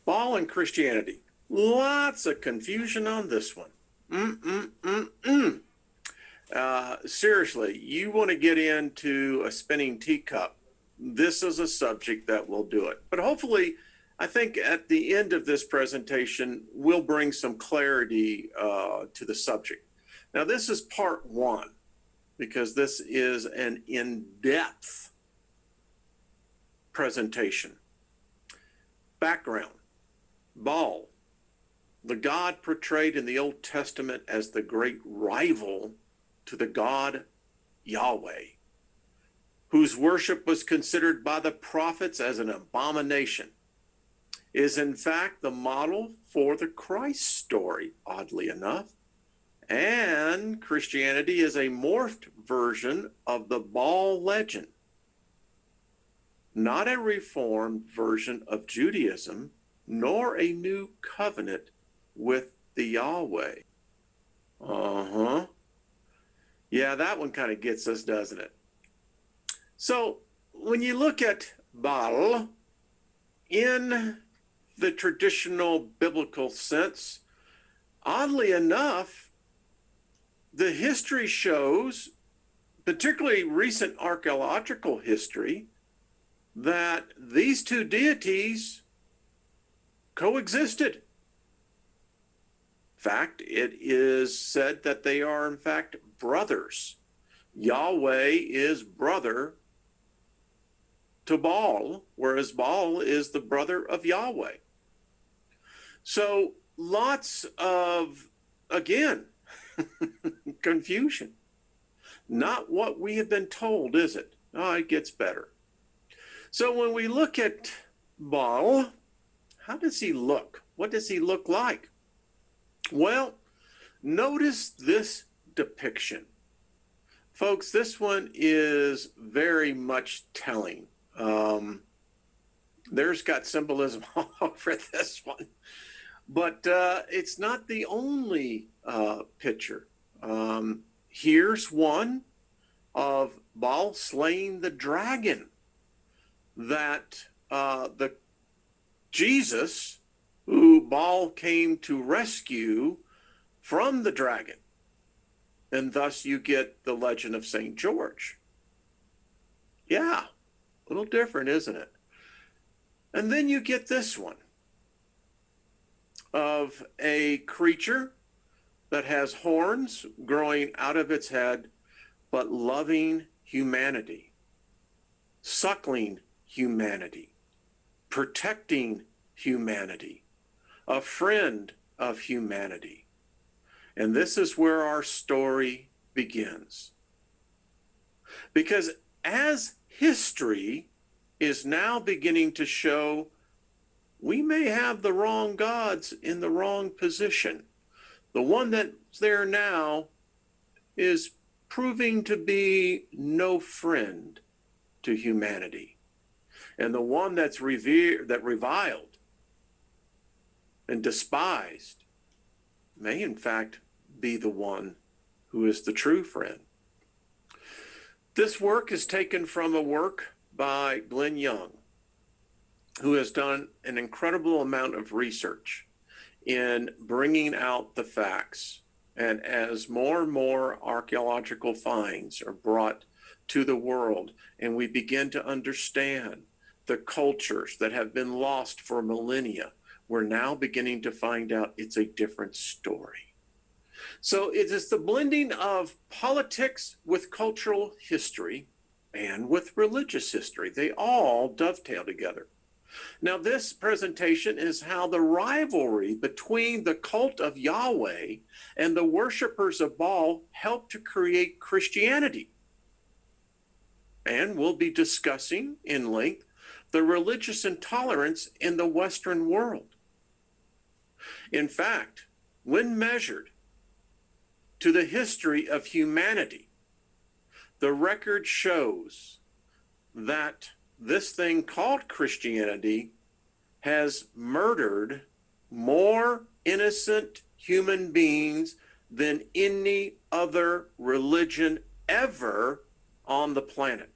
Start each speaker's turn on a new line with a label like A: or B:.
A: Baal and Christianity. Lots of confusion on this one. Seriously, you want to get into a spinning teacup, this is a subject that will do it. But hopefully, I think at the end of this presentation, we'll bring some clarity to the subject. Now, this is part one, because this is an in-depth presentation. Background: Baal, the god portrayed in the Old Testament as the great rival to the God Yahweh, whose worship was considered by the prophets as an abomination, is in fact the model for the Christ story, oddly enough. And Christianity is a morphed version of the Baal legend, not a reformed version of Judaism, nor a new covenant with the Yahweh. Yeah, that one kind of gets us, doesn't it? So when you look at Baal in the traditional biblical sense, oddly enough, the history shows, particularly recent archaeological history, that these two deities coexisted. In fact, it is said that they are in fact brothers. Yahweh is brother to Baal, whereas Baal is the brother of Yahweh. So lots of, again, confusion. Not what we have been told, is it? Oh, it gets better. So when we look at Baal, how does he look? What does he look like? Well, notice this depiction. Folks, this one is very much telling. There's got symbolism all over this one. But it's not the only picture. Here's one of Baal slaying the dragon that the Jesus, who Baal came to rescue from the dragon. And thus you get the legend of St. George. Yeah, a little different, isn't it? And then you get this one of a creature that has horns growing out of its head, but loving humanity, suckling humanity, protecting humanity, a friend of humanity. And this is where our story begins. Because as history is now beginning to show, we may have the wrong gods in the wrong position. The one that's there now is proving to be no friend to humanity. And the one that's reviled and despised may in fact be the one who is the true friend. This work is taken from a work by Glenn Young, who has done an incredible amount of research in bringing out the facts. And as more and more archaeological finds are brought to the world, and we begin to understand the cultures that have been lost for millennia, we're now beginning to find out it's a different story. So it is the blending of politics with cultural history and with religious history. They all dovetail together. Now, this presentation is how the rivalry between the cult of Yahweh and the worshipers of Baal helped to create Christianity. And we'll be discussing in length the religious intolerance in the Western world. In fact, when measured to the history of humanity, the record shows that this thing called Christianity has murdered more innocent human beings than any other religion ever on the planet.